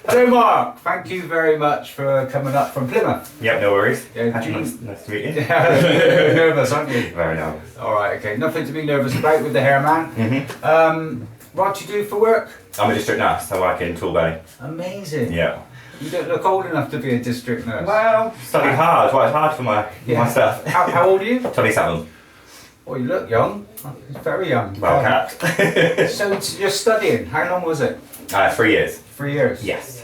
Hello Mark, thank you very much for coming up from Plymouth. Yep, no worries. Yeah, nice to meet you. You're nervous, aren't you? Very nervous. Alright, okay, nothing to be nervous about with the hair man. What do you do for work? I'm a district nurse, I work in Torbay. Amazing. Yeah. You don't look old enough to be a district nurse. Well, studied hard, worked hard for my stuff. How old are you? 27. Oh, you look young. Very young. Well capped. So you're studying, how long was it? 3 years. 3 years? Yes.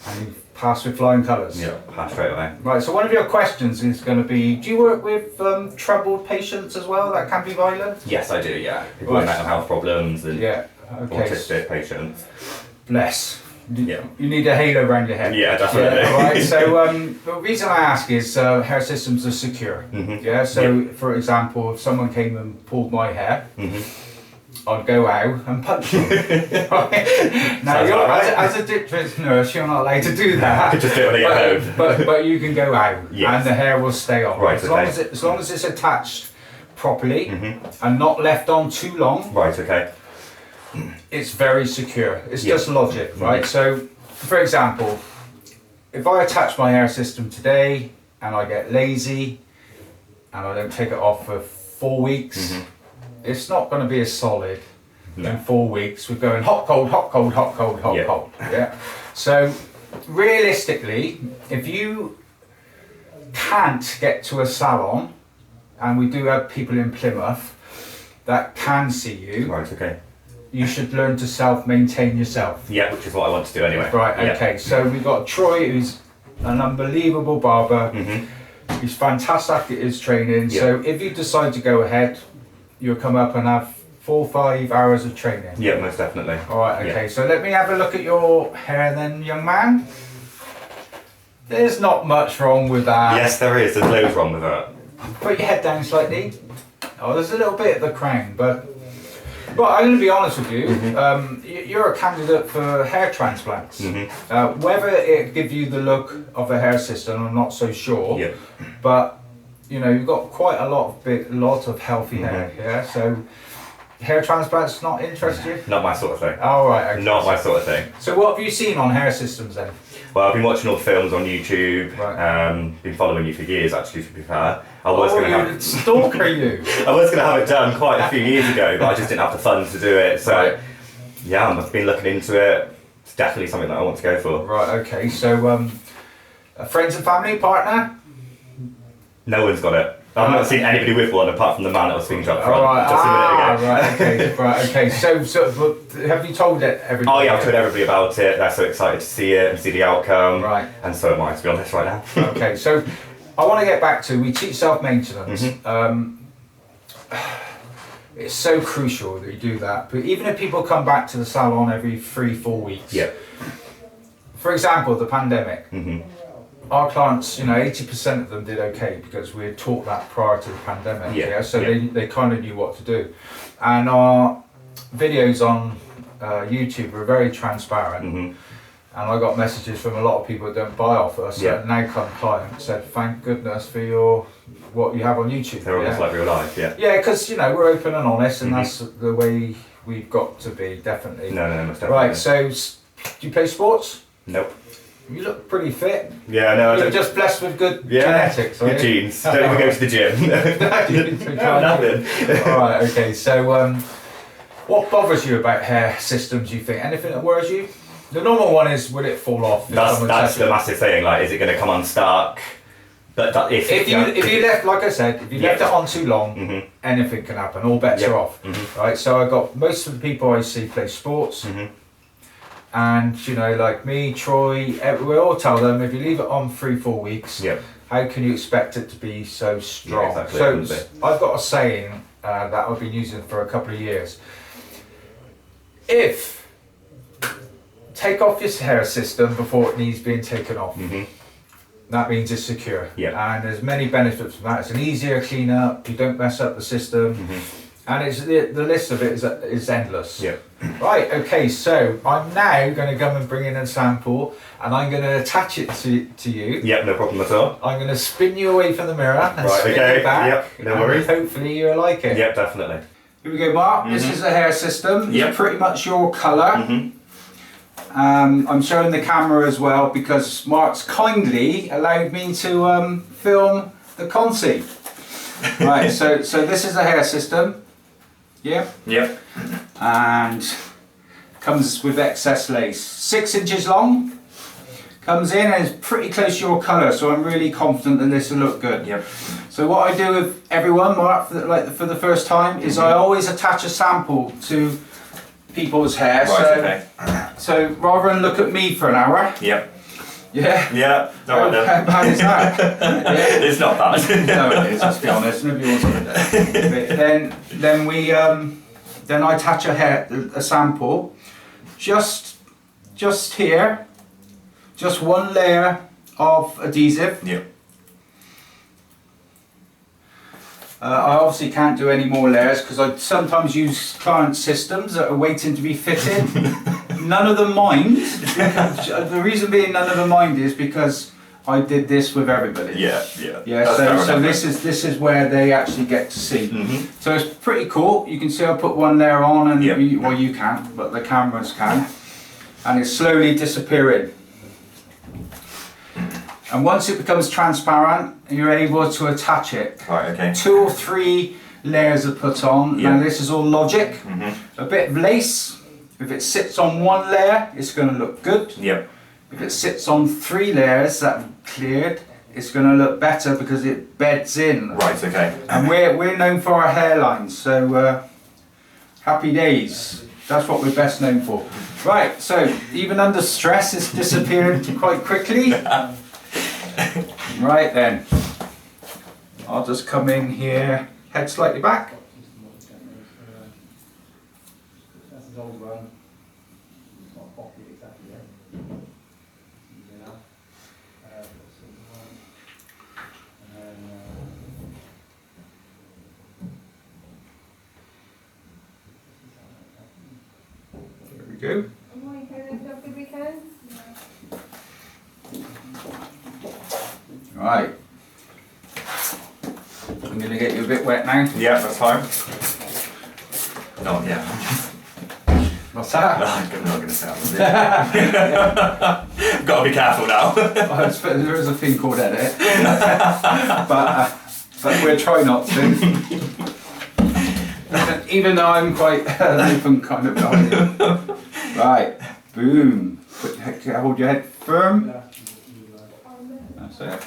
And you passed with flying colours? Yeah, passed straight away. Right, so one of your questions is going to be, do you work with troubled patients as well that can be violent? Yes, I do, yeah. People with mental health problems and autistic patients. Bless. Yeah. You need a halo around your head. Yeah, definitely. Yeah, right, so the reason I ask is hair systems are secure. Yeah, so for example, if someone came and pulled my hair, I'd go out and punch them. Right? Now, as a district nurse, you're not allowed to do that. I could just do it when I get home. But you can go out and the hair will stay on. Right, as long as it's attached properly and not left on too long. Right, okay. It's very secure. It's just logic, right? So, for example, if I attach my hair system today and I get lazy and I don't take it off for 4 weeks, it's not going to be as solid in 4 weeks. We're going hot, cold, hot, cold, hot, cold, hot, cold. Yeah. So, realistically, if you can't get to a salon, and we do have people in Plymouth that can see you. Right, okay. You should learn to self-maintain yourself. Yeah, which is what I want to do anyway. Right, okay. So we've got Troy, who's an unbelievable barber. He's fantastic at his training. So if you decide to go ahead, you'll come up and have 4 or 5 hours of training. Yeah, most definitely. All right, okay. So let me have a look at your hair then, young man. There's not much wrong with that. Yes, there is. There's loads wrong with that. Put your head down slightly. Oh, there's a little bit at the crown, but... Well, I'm going to be honest with you. You're a candidate for hair transplants. Whether it give you the look of a hair system, I'm not so sure. But you know, you've got quite a lot of healthy hair. Yeah. So hair transplants not interest you? Not my sort of thing. Oh right. Okay. Not my sort of thing. So what have you seen on hair systems then? Well, I've been watching all the films on YouTube. Been following you for years, actually. To be fair, I was going to have stalker you. I was going to have it done quite a few years ago, but I just didn't have the funds to do it. So, yeah, I've been looking into it. It's definitely something that I want to go for. Right. Okay. So, friends and family, partner? No one's got it. I've not seen anybody with one apart from the man that was speaking up front just a minute Right. ago. Okay. Right. Okay. So, have you told everybody? Oh yeah, I've told everybody about it. They're so excited to see it and see the outcome. Right. And so am I, to be honest, right now. Okay. So, I want to get back to, we teach self-maintenance. It's so crucial that you do that. But even if people come back to the salon every 3-4 weeks. For example, the pandemic. Our clients, you know, 80% of them did okay because we had taught that prior to the pandemic. So they kind of knew what to do. And our videos on YouTube were very transparent. And I got messages from a lot of people that don't buy off us. And now come clients said, thank goodness for what you have on YouTube. They're almost like real life, Yeah, because you know we're open and honest, and that's the way we've got to be, definitely. No, most definitely. Right, so do you play sports? Nope. You look pretty fit. Yeah, no. You're just blessed with good genetics, good genes. Don't even go to the gym. Nothing. Alright, okay, so what bothers you about hair systems, do you think? Anything that worries you? The normal one is, will it fall off? That's the massive thing, like, is it going to come unstuck? But if you left, like I said, if you left it on too long, anything can happen. All bets are off. Right. So I got most of the people I see play sports, and you know, like me, Troy, we all tell them if you leave it on 3-4 weeks, how can you expect it to be so strong? Exactly. So I've got a saying that I've been using for a couple of years. Take off your hair system before it needs being taken off. That means it's secure. And there's many benefits from that. It's an easier clean up, you don't mess up the system. And it's the list of it is endless. Right, okay, so I'm now going to come and bring in a sample and I'm going to attach it to you. No problem at all. I'm going to spin you away from the mirror and spin you back. No worries. Hopefully you'll like it. Definitely. Here we go, Mark. This is a hair system. Pretty much your colour. I'm showing the camera as well because Mark's kindly allowed me to film the consi. Right, so this is a hair system. Yeah? Yep. And comes with excess lace. 6 inches long. Comes in and is pretty close to your colour, so I'm really confident that this will look good. Yep. So what I do with everyone, Mark, for the first time, is I always attach a sample to people's hair. Right, so rather than look at me for an hour. Yep. Yeah. Yeah. How bad is that? Yeah. It's not bad. No, it is. Let's be honest. Nobody wants to do that. Then I attach a sample, just here, just one layer of adhesive. Yep. I obviously can't do any more layers because I sometimes use client systems that are waiting to be fitted. None of them mind. The reason being none of them mind is because I did this with everybody. Yeah. Yeah. So this is where they actually get to see. So it's pretty cool. You can see I put one layer on, and you can't, but the cameras can, and it's slowly disappearing. And once it becomes transparent, you're able to attach it. Right, okay. 2 or 3 layers are put on. Yep. Now this is all logic. A bit of lace. If it sits on 1 layer, it's going to look good. Yep. If it sits on 3 layers that are cleared, it's going to look better because it beds in. Right, okay. And we're known for our hairlines, so happy days. That's what we're best known for. Right, so even under stress, it's disappeared quite quickly. Right then, I'll just come in here, head slightly back. There we go. Right. I'm going to get you a bit wet now. Yeah, that's fine. No, yeah. What's that? No, I'm not going to say that. Got to be careful now. There is a thing called edit. but we'll try not to. Even though I'm quite open kind of guy. Right. Boom. Hold your head firm. That's it.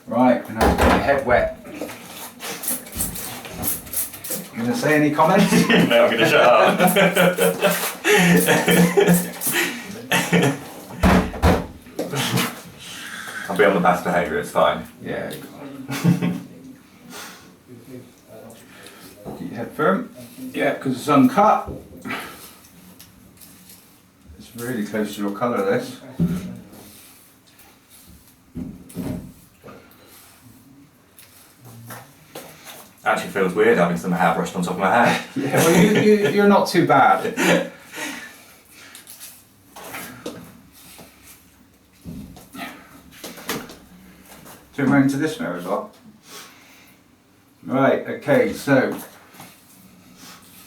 Right, and I'll get your head wet. You going to say any comments? No, I'm going to shut up. I'll be on the best behaviour, it's fine. Yeah. Keep your head firm. Yeah, because it's uncut. It's really close to your colour, this. Actually feels weird having some hair brushed on top of my head. Yeah, well, you're not too bad. Turn around to this mirror as well. Right, okay, so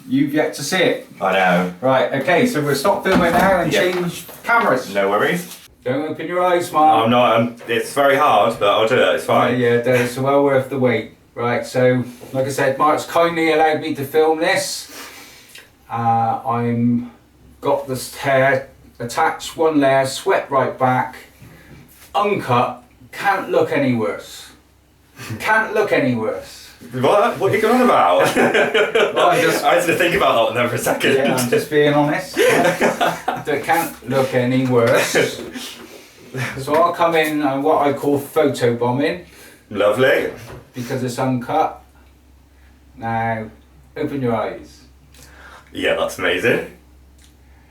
you've yet to see it. I know. Right, okay, so we'll stop filming now and change cameras. No worries. Don't open your eyes, Mark. I'm not, it's very hard, but I'll do it, it's fine. Yeah, it's well worth the wait. Right, so like I said, Mark's kindly allowed me to film this. I'm got this hair attached, 1 layer, swept right back, uncut, can't look any worse. Can't look any worse. What? What are you going on about? Well, I had to think about that one there for a second. Yeah, I'm just being honest. That can't look any worse. So I'll come in on what I call photo bombing. Lovely. Because it's uncut. Now, open your eyes. Yeah, that's amazing.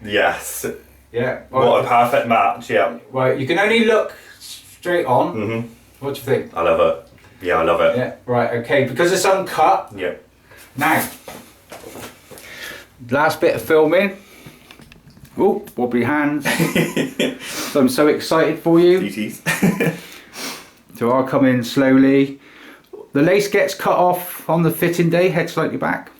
Yes. Yeah. What a perfect match, yeah. Right, you can only look straight on. What do you think? I love it. Yeah, I love it. Yeah, right, okay, because it's uncut. Yeah. Now, last bit of filming. Oh, wobbly hands. So I'm so excited for you. Beauties. So I'll come in slowly. The lace gets cut off on the fitting day, head slightly back.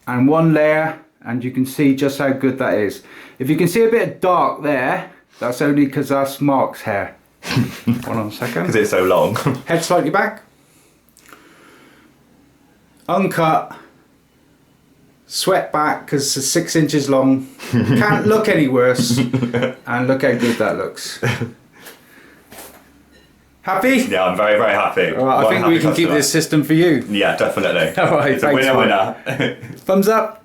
and one layer, and you can see just how good that is. If you can see a bit of dark there, that's only because that's Mark's hair. Hold on a second. Because it's so long. Head slightly back. Uncut. Sweat back because it's 6 inches long. Can't look any worse. And look how good that looks. Happy? Yeah, I'm very, very happy. All right, I think we can keep this system for you. Yeah, definitely. All right, it's a winner, winner. Thumbs up.